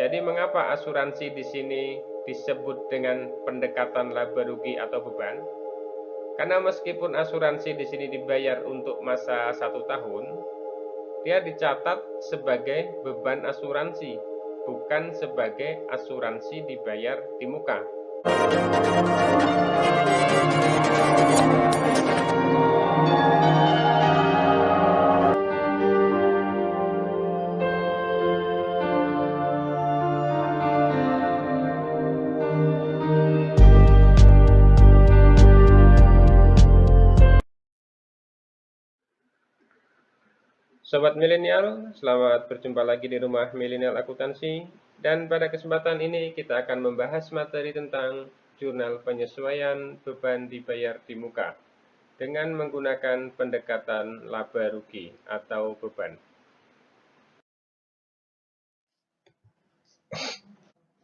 Jadi mengapa asuransi di sini disebut dengan pendekatan laba rugi atau beban? Karena meskipun asuransi di sini dibayar untuk masa 1 tahun, dia dicatat sebagai beban asuransi, bukan sebagai asuransi dibayar di muka. Sobat milenial, selamat berjumpa lagi di rumah milenial akuntansi. Dan pada kesempatan ini kita akan membahas materi tentang jurnal penyesuaian beban dibayar di muka dengan menggunakan pendekatan laba rugi atau beban.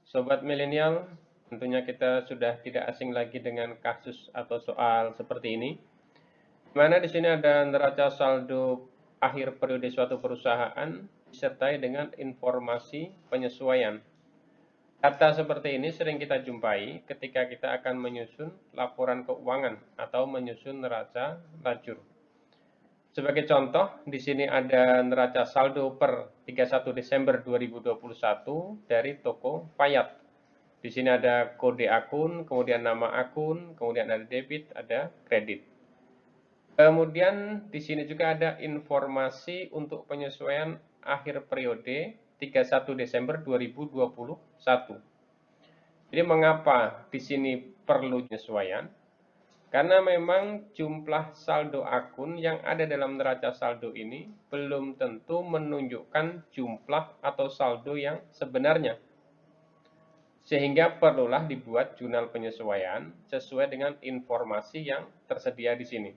Sobat milenial, tentunya kita sudah tidak asing lagi dengan kasus atau soal seperti ini. Di mana di sini ada neraca saldo akhir periode suatu perusahaan disertai dengan informasi penyesuaian. Data seperti ini sering kita jumpai ketika kita akan menyusun laporan keuangan atau menyusun neraca lajur. Sebagai contoh, di sini ada neraca saldo per 31 Desember 2021 dari toko Payat. Di sini ada kode akun, kemudian nama akun, kemudian ada debit, ada kredit. Kemudian di sini juga ada informasi untuk penyesuaian akhir periode 31 Desember 2021. Jadi mengapa di sini perlu penyesuaian? Karena memang jumlah saldo akun yang ada dalam neraca saldo ini belum tentu menunjukkan jumlah atau saldo yang sebenarnya. Sehingga perlulah dibuat jurnal penyesuaian sesuai dengan informasi yang tersedia di sini.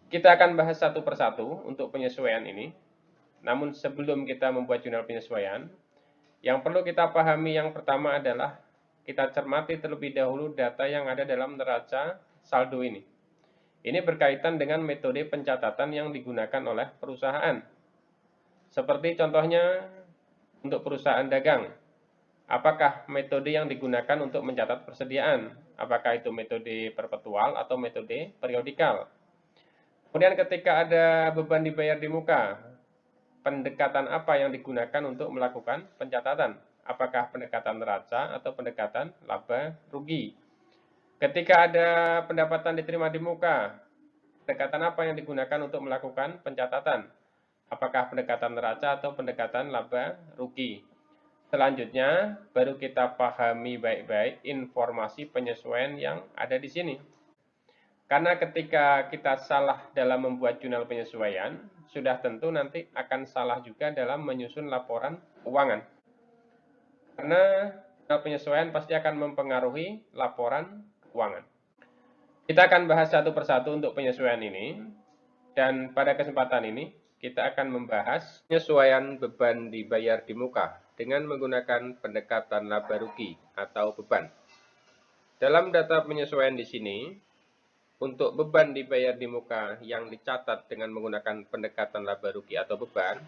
Kita akan bahas satu persatu untuk penyesuaian ini. Namun sebelum kita membuat jurnal penyesuaian, yang perlu kita pahami yang pertama adalah kita cermati terlebih dahulu data yang ada dalam neraca saldo ini. Ini berkaitan dengan metode pencatatan yang digunakan oleh perusahaan. Seperti contohnya untuk perusahaan dagang. Apakah metode yang digunakan untuk mencatat persediaan? Apakah itu metode perpetual atau metode periodikal? Kemudian ketika ada beban dibayar di muka, pendekatan apa yang digunakan untuk melakukan pencatatan? Apakah pendekatan neraca atau pendekatan laba rugi? Ketika ada pendapatan diterima di muka, pendekatan apa yang digunakan untuk melakukan pencatatan? Apakah pendekatan neraca atau pendekatan laba rugi? Selanjutnya, baru kita pahami baik-baik informasi penyesuaian yang ada di sini. Karena ketika kita salah dalam membuat jurnal penyesuaian, sudah tentu nanti akan salah juga dalam menyusun laporan keuangan. Karena jurnal penyesuaian pasti akan mempengaruhi laporan keuangan. Kita akan bahas satu persatu untuk penyesuaian ini. Dan pada kesempatan ini, kita akan membahas penyesuaian beban dibayar di muka dengan menggunakan pendekatan laba rugi atau beban. Dalam data penyesuaian di sini, untuk beban dibayar di muka yang dicatat dengan menggunakan pendekatan laba rugi atau beban,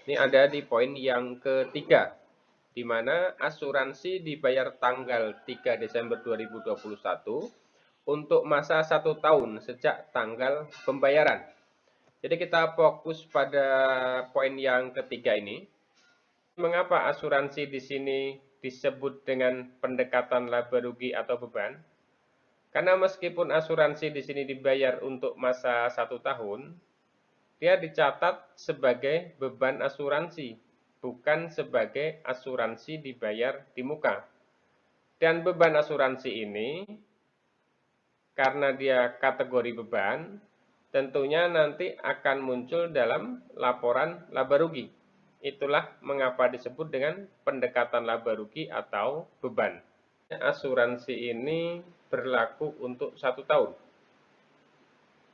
ini ada di poin yang ketiga, di mana asuransi dibayar tanggal 3 Desember 2021 untuk masa 1 tahun sejak tanggal pembayaran. Jadi kita fokus pada poin yang ketiga ini. Mengapa asuransi di sini disebut dengan pendekatan laba rugi atau beban? Karena meskipun asuransi di sini dibayar untuk masa 1 tahun, dia dicatat sebagai beban asuransi, bukan sebagai asuransi dibayar di muka. Dan beban asuransi ini, karena dia kategori beban, tentunya nanti akan muncul dalam laporan laba rugi. Itulah mengapa disebut dengan pendekatan laba rugi atau beban. Asuransi ini berlaku untuk 1 tahun.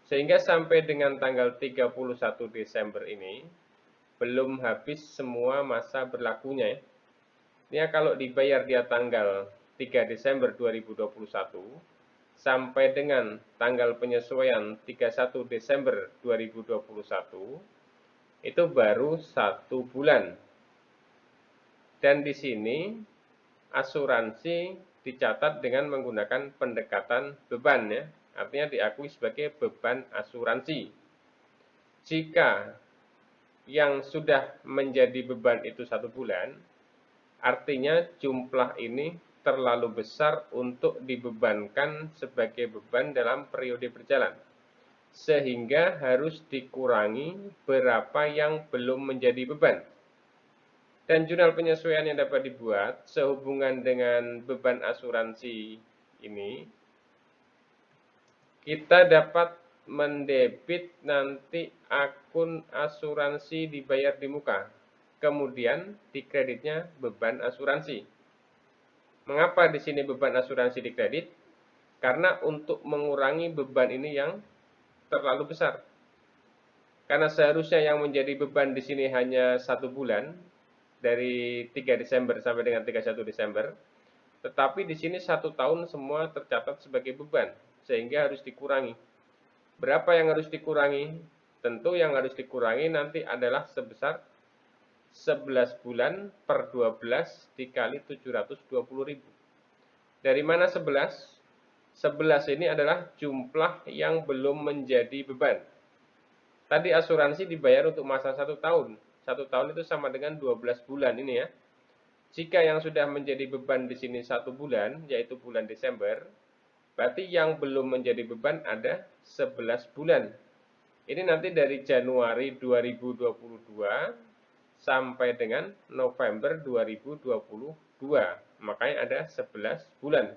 Sehingga sampai dengan tanggal 31 Desember ini, belum habis semua masa berlakunya. Ini kalau dibayar dia tanggal 3 Desember 2021, sampai dengan tanggal penyesuaian 31 Desember 2021, itu baru 1 bulan. Dan di sini asuransi dicatat dengan menggunakan pendekatan beban ya. Artinya diakui sebagai beban asuransi. Jika yang sudah menjadi beban itu 1 bulan, artinya jumlah ini terlalu besar untuk dibebankan sebagai beban dalam periode berjalan. Sehingga harus dikurangi berapa yang belum menjadi beban. Dan jurnal penyesuaian yang dapat dibuat sehubungan dengan beban asuransi ini, kita dapat mendebit nanti akun asuransi dibayar di muka. Kemudian di kreditnya beban asuransi. Mengapa di sini beban asuransi dikredit? Karena untuk mengurangi beban ini yang terlalu besar. Karena seharusnya yang menjadi beban di sini hanya 1 bulan, dari 3 Desember sampai dengan 31 Desember, tetapi di sini 1 tahun semua tercatat sebagai beban, sehingga harus dikurangi. Berapa yang harus dikurangi? Tentu yang harus dikurangi nanti adalah sebesar 11 bulan per 12 dikali 720.000. Dari mana 11? 11 ini adalah jumlah yang belum menjadi beban. Tadi asuransi dibayar untuk masa 1 tahun. 1 tahun itu sama dengan 12 bulan ini ya. Jika yang sudah menjadi beban di sini 1 bulan, yaitu bulan Desember, berarti yang belum menjadi beban ada 11 bulan. Ini nanti dari Januari 2022 sampai dengan November 2022. Makanya ada 11 bulan.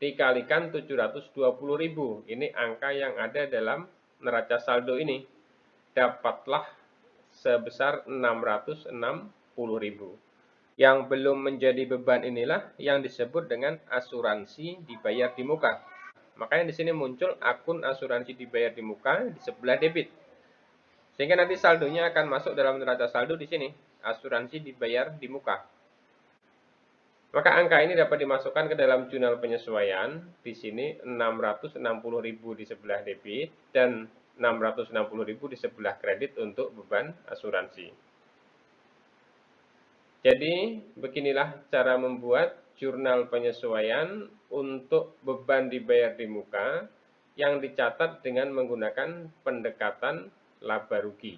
Dikalikan 720.000. Ini angka yang ada dalam neraca saldo ini. Dapatlah sebesar 660.000. Yang belum menjadi beban inilah yang disebut dengan asuransi dibayar di muka. Makanya di sini muncul akun asuransi dibayar di muka di sebelah debit. Sehingga nanti saldonya akan masuk dalam neraca saldo di sini, asuransi dibayar di muka. Maka angka ini dapat dimasukkan ke dalam jurnal penyesuaian. Di sini 660.000 di sebelah debit dan 660.000 di sebelah kredit untuk beban asuransi. Jadi, beginilah cara membuat jurnal penyesuaian untuk beban dibayar di muka yang dicatat dengan menggunakan pendekatan laba rugi.